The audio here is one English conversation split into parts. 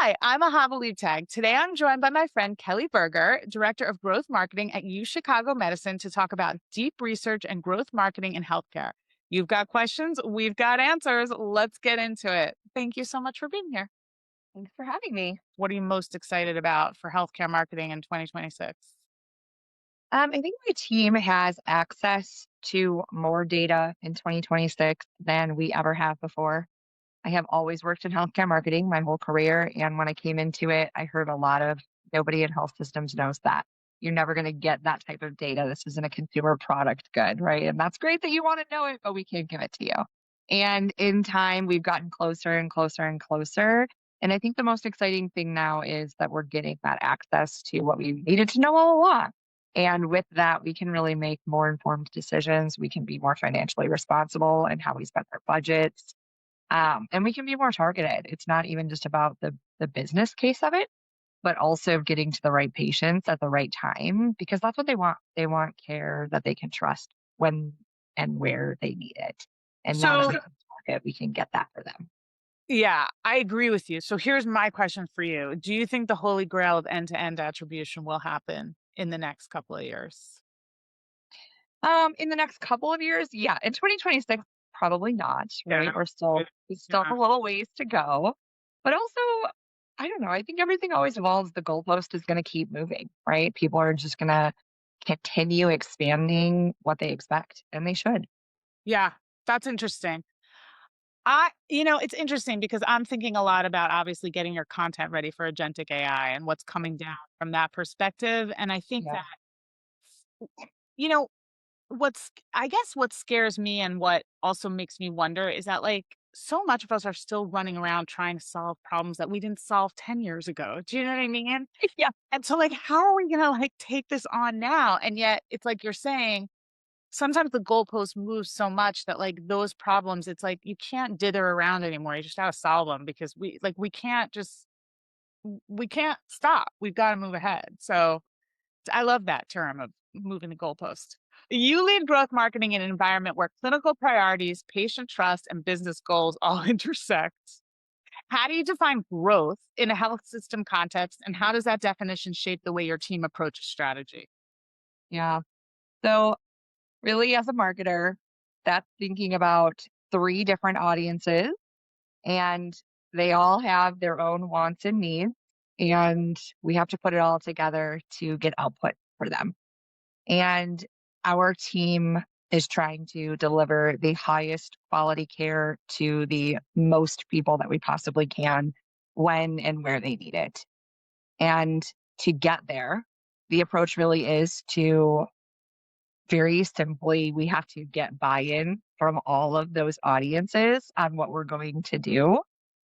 Hi, I'm Ahava Leibtag. Today I'm joined by my friend Kelli Buerger, Director of Growth Marketing at UChicago Medicine, to talk about deep research and growth marketing in healthcare. You've got questions, we've got answers. Let's get into it. Thank you so much for being here. Thanks for having me. What are you most excited about for healthcare marketing in 2026? I think my team has access to more data in 2026 than we ever have before. I have always worked in healthcare marketing my whole career. And when I came into it, I heard a lot of nobody in health systems knows that. You're never going to get that type of data. This isn't a consumer product good, right? And that's great that you want to know it, but we can't give it to you. And in time, we've gotten closer and closer and closer. And I think the most exciting thing now is that we're getting that access to what we needed to know all along. And with that, we can really make more informed decisions. We can be more financially responsible in how we spend our budgets. And we can be more targeted. It's not even just about the business case of it, but also getting to the right patients at the right time because that's what they want. They want care that they can trust when and where they need it. And now that So, we can track it, we can get that for them. yeah, I agree with you. So, here's my question for you. Do you think the holy grail of end to end attribution will happen in the next couple of years? In the next couple of years, yeah. In 2026, probably not, Yeah. right? We still have Yeah. a little ways to go. But also, I don't know. I think everything always evolves. The goalpost is going to keep moving, right? People are just going to continue expanding what they expect, and they should. Yeah, that's interesting. It's interesting because I'm thinking a lot about obviously getting your content ready for agentic AI and what's coming down from that perspective. And I think Yeah. that, you know, I guess what scares me and what also makes me wonder is that so much of us are still running around trying to solve problems that we didn't solve 10 years ago. Do you know what I mean? Yeah. And so how are we gonna take this on now? And yet it's like you're saying, sometimes the goalpost moves so much that those problems, it's like you can't dither around anymore. You just gotta solve them because we can't we can't stop. We've got to move ahead. So I love that term of moving the goalpost. You lead growth marketing in an environment where clinical priorities, patient trust, and business goals all intersect. How do you define growth in a health system context, and how does that definition shape the way your team approaches strategy? Yeah. So, really, as a marketer, that's thinking about three different audiences, and they all have their own wants and needs. And we have to put it all together to get output for them. And our team is trying to deliver the highest quality care to the most people that we possibly can when and where they need it. And to get there, the approach really is to very simply, we have to get buy in from all of those audiences on what we're going to do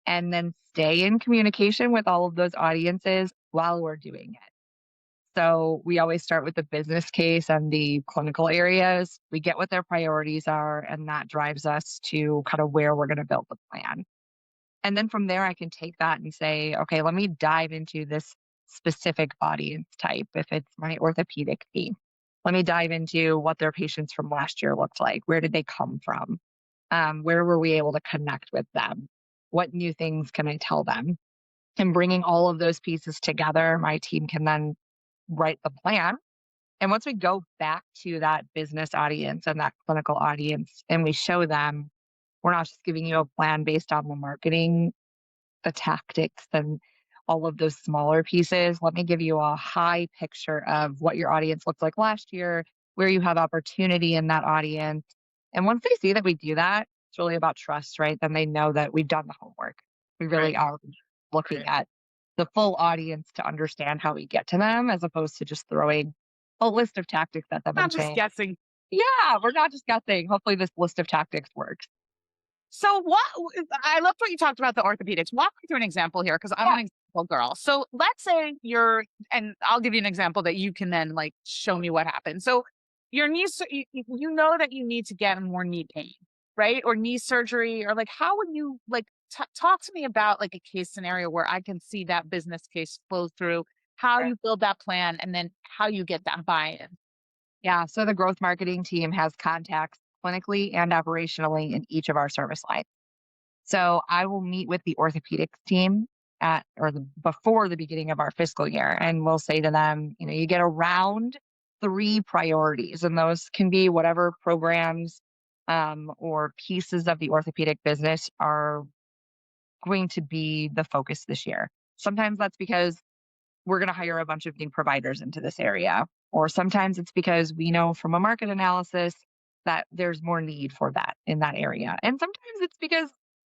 and then stay in communication with all of those audiences while we're doing it. So we always start with the business case and the clinical areas. We get what their priorities are, and that drives us to kind of where we're going to build the plan. And then from there, I can take that and say, okay, let me dive into this specific audience type. If it's my orthopedic team, let me dive into what their patients from last year looked like. Where did they come from? Where were we able to connect with them? What new things can I tell them? And bringing all of those pieces together, my team can then write the plan. And once we go back to that business audience and that clinical audience and we show them, we're not just giving you a plan based on the marketing, the tactics, and all of those smaller pieces. Let me give you a high picture of what your audience looked like last year, where you have opportunity in that audience. And once they see that we do that, it's really about trust, right? Then they know that we've done the homework. We Right. really are looking Right. at the full audience to understand how we get to them as opposed to just throwing a list of tactics at them I'm and just saying, guessing. yeah, we're not just guessing. Hopefully this list of tactics works. So I loved what you talked about the orthopedics. Walk me through an example here because I'm Yeah, an example girl. So let's say and I'll give you an example that you can then show me what happened. So your you know that you need to get more knee pain, right? Or knee surgery, or how would you talk to me about a case scenario where I can see that business case flow through, how you build that plan, and then how you get that buy-in. yeah. So the growth marketing team has contacts clinically and operationally in each of our service lines. So I will meet with the orthopedics team at or before the beginning of our fiscal year. And we'll say to them, you get around three priorities, and those can be whatever programs or pieces of the orthopedic business are going to be the focus this year. Sometimes that's because we're going to hire a bunch of new providers into this area. Or sometimes it's because we know from a market analysis that there's more need for that in that area. And sometimes it's because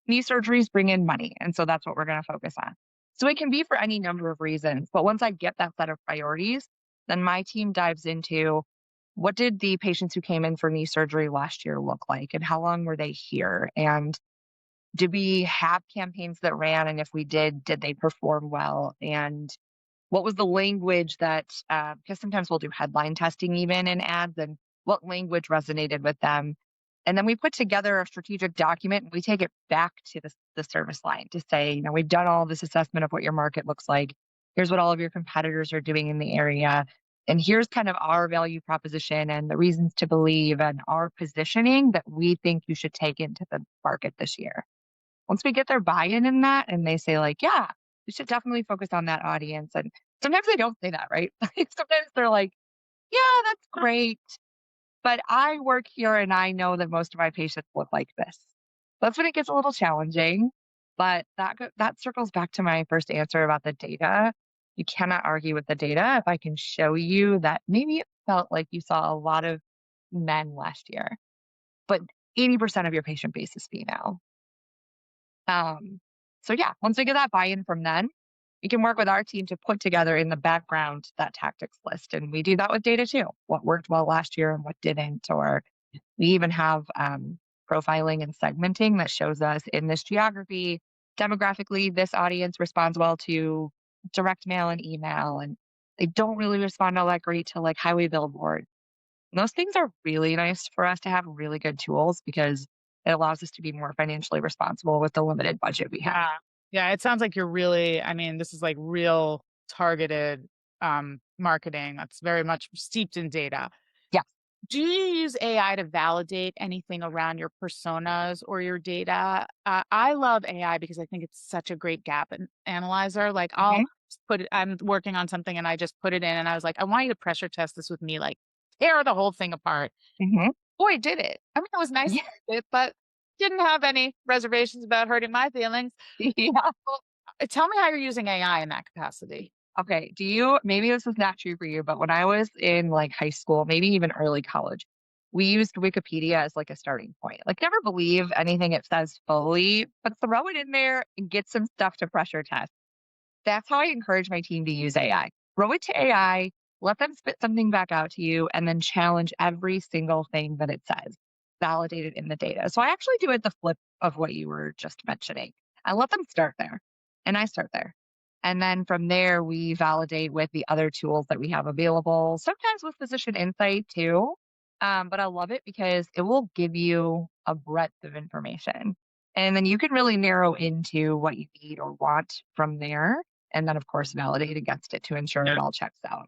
knee surgeries bring in money. And so that's what we're going to focus on. So it can be for any number of reasons. But once I get that set of priorities, then my team dives into what did the patients who came in for knee surgery last year look like, and how long were they here? And did we have campaigns that ran? And if we did they perform well? And what was the language that, because sometimes we'll do headline testing even in ads, and what language resonated with them. And then we put together a strategic document and we take it back to the service line to say, we've done all this assessment of what your market looks like. Here's what all of your competitors are doing in the area. And here's kind of our value proposition and the reasons to believe and our positioning that we think you should take into the market this year. Once we get their buy-in in that and they say like, yeah, we should definitely focus on that audience. And sometimes they don't say that, right? Sometimes they're like, yeah, that's great. But I work here and I know that most of my patients look like this. That's when it gets a little challenging. But that circles back to my first answer about the data. You cannot argue with the data if I can show you that maybe it felt like you saw a lot of men last year, but 80% of your patient base is female. So yeah, once we get that buy-in from them, we can work with our team to put together in the background that tactics list. And we do that with data too. What worked well last year and what didn't. Or we even have profiling and segmenting that shows us in this geography, demographically, this audience responds well to direct mail and email. And they don't really respond all that great to like highway billboard. And those things are really nice for us to have really good tools because it allows us to be more financially responsible with the limited budget we have. Yeah. Yeah, it sounds like you're really this is like real targeted, marketing that's very much steeped in data. Yeah. Do you use AI to validate anything around your personas or your data? I love AI because I think it's such a great gap analyzer. Like I'll Hmm. just put it, I'm working on something and I just put it in and I was like, I want you to pressure test this with me, like tear the whole thing apart. Hmm. Boy, did it. I mean, it was nice, Yeah. but didn't have any reservations about hurting my feelings. Yeah. Well, tell me how you're using AI in that capacity. Okay. Maybe this is not true for you, but when I was in like high school, maybe even early college, we used Wikipedia as like a starting point. Like, never believe anything it says fully, but throw it in there and get some stuff to pressure test. That's how I encourage my team to use AI. Throw it to AI, let them spit something back out to you, and then challenge every single thing that it says. Validate it in the data. So I actually do it the flip of what you were just mentioning. I let them start there, and I start there. And then from there, we validate with the other tools that we have available, sometimes with physician insight too. But I love it because it will give you a breadth of information. And then you can really narrow into what you need or want from there and then, of course, validate against it to ensure it all checks out.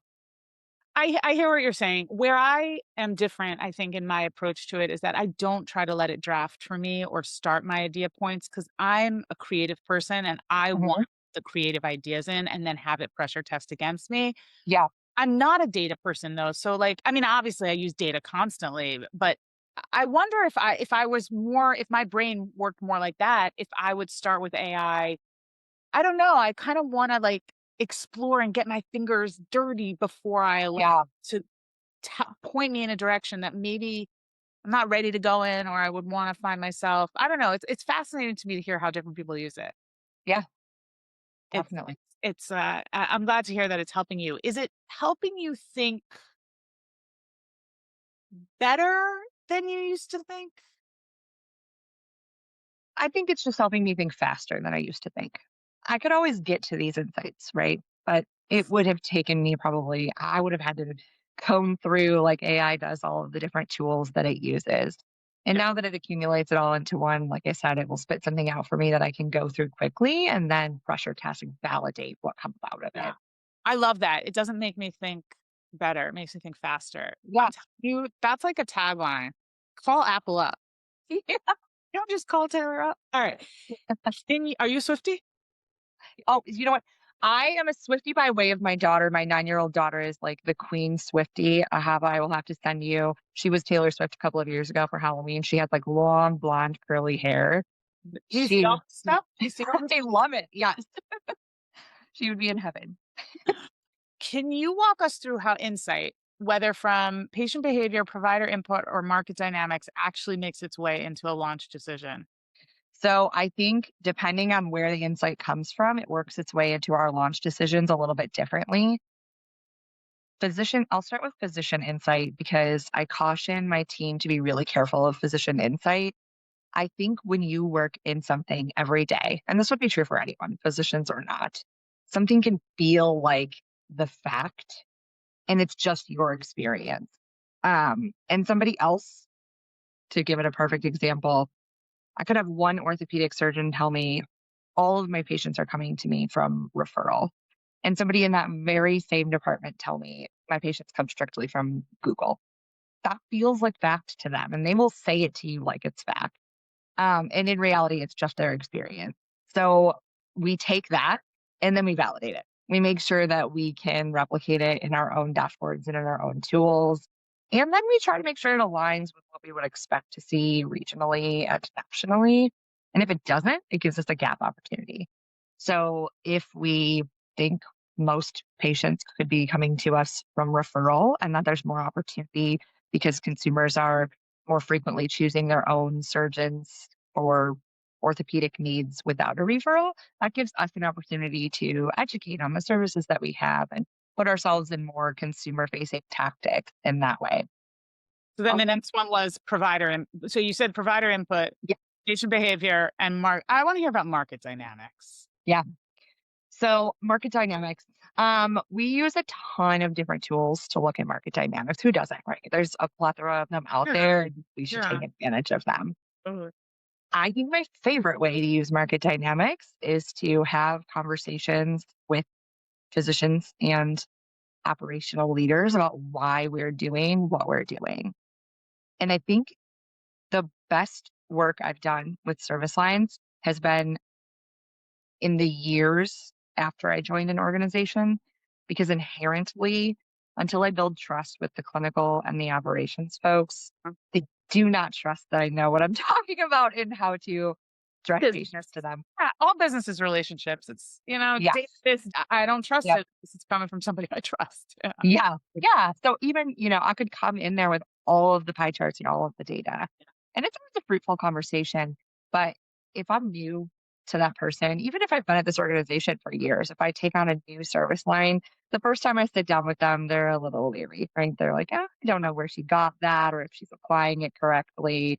I hear what you're saying. Where I am different, I think, in my approach to it is that I don't try to let it draft for me or start my idea points because I'm a creative person and I want Mhm. the creative ideas in and then have it pressure test against me. Yeah. I'm not a data person though. So like, I mean, obviously I use data constantly, but I wonder if I was more if my brain worked more like that, if I would start with AI. I don't know. I kind of want to like explore and get my fingers dirty before I allow Yeah. to point me in a direction that maybe I'm not ready to go in or I would want to find myself. I don't know. It's fascinating to me to hear how different people use it. Yeah. It's Definitely. I'm glad to hear that it's helping you. Is it helping you think better than you used to think? I think it's just helping me think faster than I used to think. I could always get to these insights, right? But it would have taken me probably, I would have had to comb through like AI does all of the different tools that it uses. And Yeah. now that it accumulates it all into one, like I said, it will spit something out for me that I can go through quickly and then pressure test and validate what comes out of Yeah. it. I love that. It doesn't make me think better. It makes me think faster. Yeah. I'm telling you, that's like a tagline. Call Apple up. You don't just call Taylor up. All right. Are you a Swiftie? Oh, you know what? I am a Swiftie by way of my daughter. My 9-year-old daughter is like the queen Swiftie. Ahava, I will have to send you. She was Taylor Swift a couple of years ago for Halloween. She had like long blonde curly hair. Do you see She all this stuff? Do you see all this? I love it. Yes. She would be in heaven. Can you walk us through how insight, whether from patient behavior, provider input, or market dynamics, actually makes its way into a launch decision? So I think depending on where the insight comes from, it works its way into our launch decisions a little bit differently. I'll start with physician insight because I caution my team to be really careful of physician insight. I think when you work in something every day, and this would be true for anyone, physicians or not, something can feel like the fact and it's just your experience. And somebody else, to give it a perfect example, I could have one orthopedic surgeon tell me all of my patients are coming to me from referral. And somebody in that very same department tell me my patients come strictly from Google. That feels like fact to them. And they will say it to you like it's fact. And in reality, it's just their experience. So we take that and then we validate it. We make sure that we can replicate it in our own dashboards and in our own tools. And then we try to make sure it aligns with what we would expect to see regionally and nationally. And if it doesn't, it gives us a gap opportunity. So if we think most patients could be coming to us from referral and that there's more opportunity because consumers are more frequently choosing their own surgeons or orthopedic needs without a referral, that gives us an opportunity to educate on the services that we have and put ourselves in more consumer facing tactics in that way. So then Oh, the next one was provider. And so you said provider input, yeah. patient behavior, and I want to hear about market dynamics. Yeah. So market dynamics. We use a ton of different tools to look at market dynamics. Who doesn't, right? There's a plethora of them out Yeah. there, and we should Yeah. take advantage of them. Totally. I think my favorite way to use market dynamics is to have conversations with physicians and operational leaders about why we're doing what we're doing. And I think the best work I've done with service lines has been in the years after I joined an organization, because inherently, until I build trust with the clinical and the operations folks, they do not trust that I know what I'm talking about and how to direct patients Business. to them. Yeah, all business is relationships. It's, date Yes. this. I don't trust Yep. it. It's coming from somebody I trust. Yeah. Yeah. Yeah. So even, I could come in there with all of the pie charts and all of the data. And it's always a fruitful conversation. But if I'm new to that person, even if I've been at this organization for years, if I take on a new service line, the first time I sit down with them, they're a little leery, right? They're like, I don't know where she got that or if she's applying it correctly.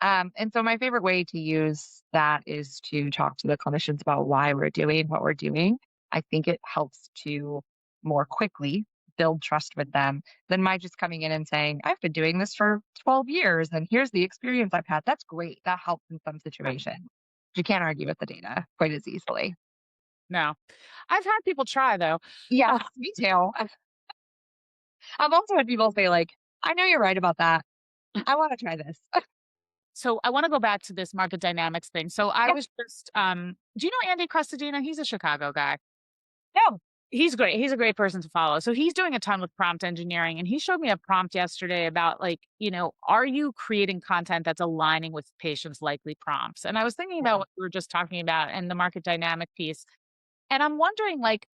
And so my favorite way to use that is to talk to the clinicians about why we're doing what we're doing. I think it helps to more quickly build trust with them than my just coming in and saying, I've been doing this for 12 years and here's the experience I've had. That's great. That helps in some situations. You can't argue with the data quite as easily. No, I've had people try though. Yeah, me too. I've also had people say, like, I know you're right about that. I want to try this. So I want to go back to this market dynamics thing. So I Yeah, was just, do you know Andy Crestodina? He's a Chicago guy. no. He's great. He's a great person to follow. So he's doing a ton with prompt engineering, and he showed me a prompt yesterday about like, are you creating content that's aligning with patients' likely prompts? And I was thinking about Mhm. what we were just talking about and the market dynamic piece. And I'm wondering, like,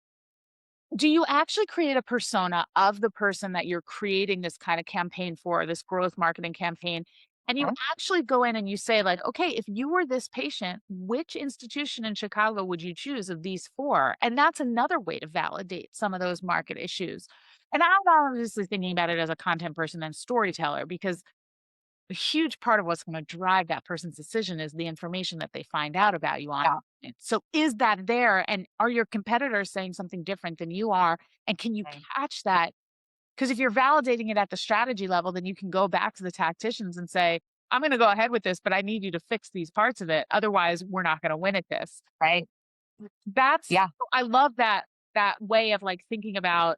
do you actually create a persona of the person that you're creating this kind of campaign for, this growth marketing campaign? And you Mhm. actually go in and you say, like, okay, if you were this patient, which institution in Chicago would you choose of these four? And that's another way to validate some of those market issues. And I'm obviously thinking about it as a content person and storyteller because a huge part of what's going to drive that person's decision is the information that they find out about you on Yeah. it. So is that there? And are your competitors saying something different than you are? And can you Okay. catch that? Because if you're validating it at the strategy level, then you can go back to the tacticians and say, I'm going to go ahead with this, but I need you to fix these parts of it. Otherwise, we're not going to win at this. Right. That's Yeah. I love that way of like thinking about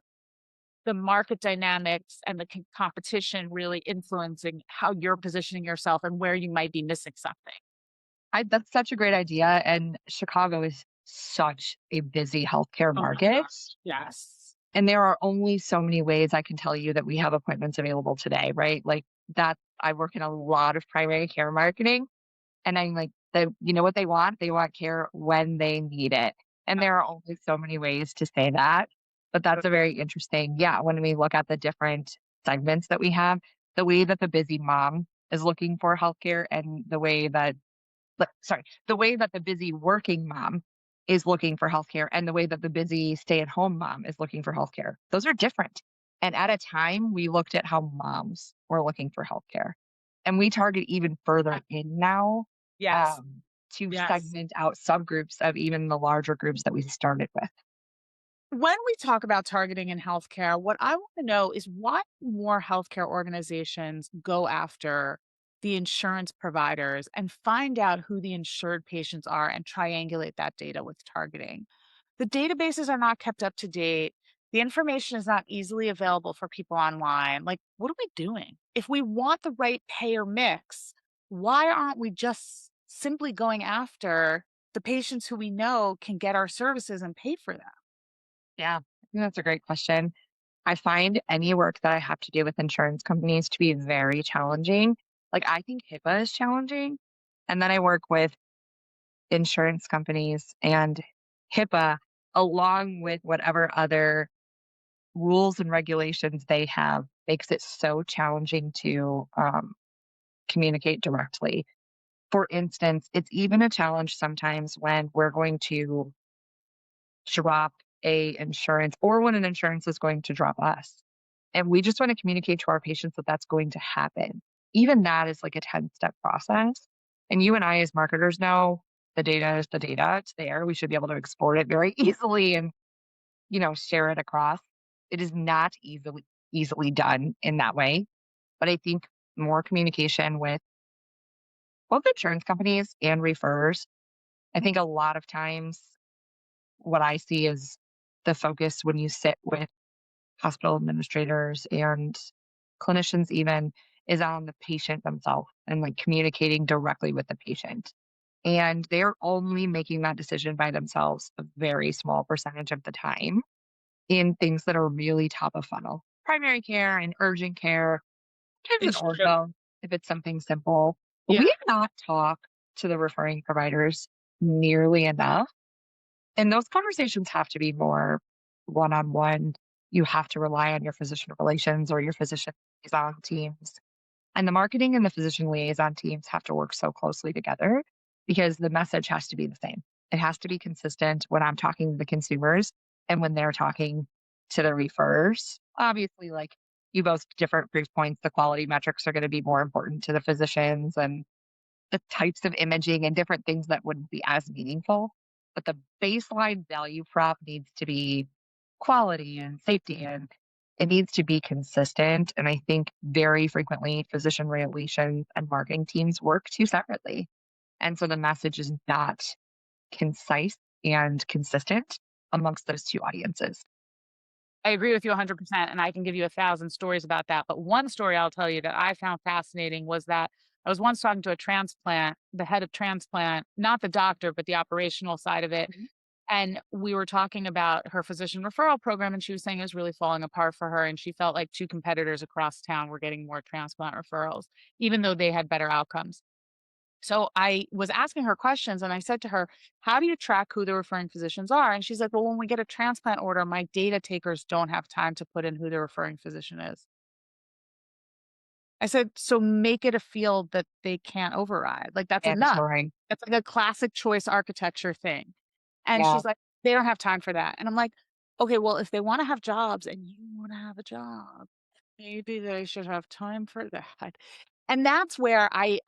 the market dynamics and the competition really influencing how you're positioning yourself and where you might be missing something. That's such a great idea. And Chicago is such a busy healthcare Oh my market. gosh. Yes. And there are only so many ways I can tell you that we have appointments available today, right? Like that I work in a lot of primary care marketing and I'm like, you know what they want? They want care when they need it. And there are only so many ways to say that. But that's a very interesting, yeah, when we look at the different segments that we have, the way that the busy mom is looking for healthcare and the way that the busy working mom is looking for healthcare and the way that the busy stay-at-home mom is looking for healthcare. Those are different. And at a time, we looked at how moms were looking for healthcare. And we target even further in now Yes. um, to Yes. segment out subgroups of even the larger groups that we started with. When we talk about targeting in healthcare, what I want to know is why more healthcare organizations go after the insurance providers and find out who the insured patients are and triangulate that data with targeting. The databases are not kept up to date. The information is not easily available for people online. Like, what are we doing? If we want the right payer mix, why aren't we just simply going after the patients who we know can get our services and pay for them? Yeah, I think that's a great question. I find any work that I have to do with insurance companies to be very challenging. Like, I think HIPAA is challenging. And then I work with insurance companies and HIPAA, along with whatever other rules and regulations they have, makes it so challenging to communicate directly. For instance, it's even a challenge sometimes when we're going to drop a insurance or when an insurance is going to drop us. And we just want to communicate to our patients that that's going to happen. Even that is like a 10-step process. And you and I, as marketers, know the data is the data. It's there. We should be able to export it very easily and, share it across. It is not easily done in that way. But I think more communication with both insurance companies and referrers. I think a lot of times what I see is the focus when you sit with hospital administrators and clinicians even is on the patient themselves and like communicating directly with the patient. And they're only making that decision by themselves a very small percentage of the time in things that are really top of funnel. Primary care and urgent care, sometimes an It's true. ortho if it's something simple. But we Yeah. have not talked to the referring providers nearly enough. And those conversations have to be more one on one. You have to rely on your physician relations or your physician liaison teams. And the marketing and the physician liaison teams have to work so closely together because the message has to be the same. It has to be consistent when I'm talking to the consumers and when they're talking to the referrers. Obviously, like you both different proof points, the quality metrics are going to be more important to the physicians and the types of imaging and different things that wouldn't be as meaningful. But the baseline value prop needs to be quality and safety and it needs to be consistent. And I think very frequently physician relations and marketing teams work too separately. And so the message is not concise and consistent amongst those two audiences. I agree with you 100%, and I can give you 1,000 stories about that, but one story I'll tell you that I found fascinating was that I was once talking to a transplant, the head of transplant, not the doctor, but the operational side of it, Mhm. and we were talking about her physician referral program, and she was saying it was really falling apart for her, and she felt like 2 competitors across town were getting more transplant referrals, even though they had better outcomes. So I was asking her questions and I said to her, how do you track who the referring physicians are? And she's like, well, when we get a transplant order, my data takers don't have time to put in who the referring physician is. I said, so make it a field that they can't override. Like that's enough. Mandatory. That's like a classic choice architecture thing. And Yeah. she's like, they don't have time for that. And I'm like, okay, well, if they want to have jobs and you want to have a job, maybe they should have time for that. And that's where I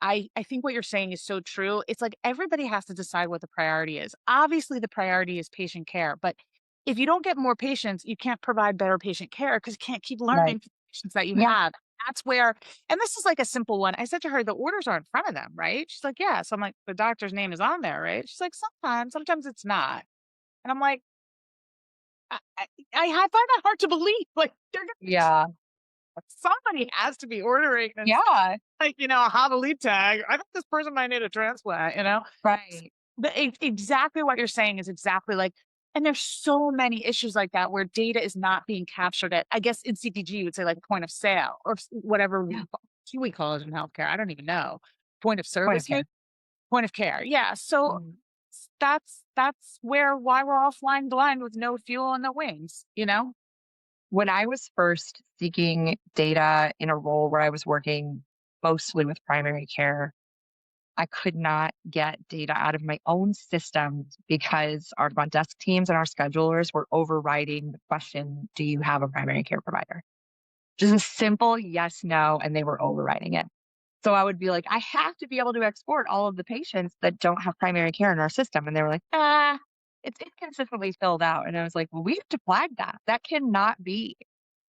think what you're saying is so true. It's like everybody has to decide what the priority is. Obviously, the priority is patient care, but if you don't get more patients, you can't provide better patient care because you can't keep Right. learning from the patients that you Yeah. have. That's where, and this is like a simple one. I said to her, the orders are in front of them, right? She's like, yeah. So I'm like, the doctor's name is on there, right? She's like, sometimes it's not. And I'm like, I, I, I find that hard to believe. Like, they're gonna, Yeah. somebody has to be ordering this Yeah. like, Ahava Leibtag. I think this person might need a transplant, Right. Exactly what you're saying is exactly like, and there's so many issues like that where data is not being captured at, I guess in CPG, you would say like point of sale or whatever Yeah. we call it in healthcare. I don't even know. Point of Point of service, maybe care. point of care. Yeah. So Mhm. that's why we're all flying blind with no fuel and no wings, you know? When I was first seeking data in a role where I was working mostly with primary care, I could not get data out of my own systems because our front desk teams and our schedulers were overriding the question, do you have a primary care provider? Just a simple yes, no, and they were overriding it. So I would be like, I have to be able to export all of the patients that don't have primary care in our system. And they were like, it's inconsistently filled out. And I was like, well, we have to flag that. That cannot be.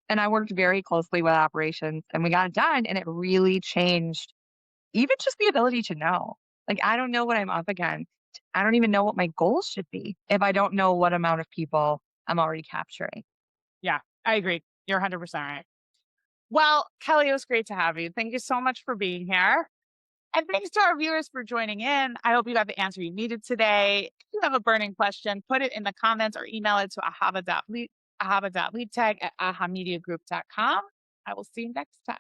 And I worked very closely with operations and we got it done. And it really changed even just the ability to know. Like, I don't know what I'm up against. I don't even know what my goals should be if I don't know what amount of people I'm already capturing. Yeah, I agree. You're 100% right. Well, Kelly, it was great to have you. Thank you so much for being here. And thanks to our viewers for joining in. I hope you got the answer you needed today. If you have a burning question, put it in the comments or email it to ahava.leibtag at ahamediagroup.com. I will see you next time.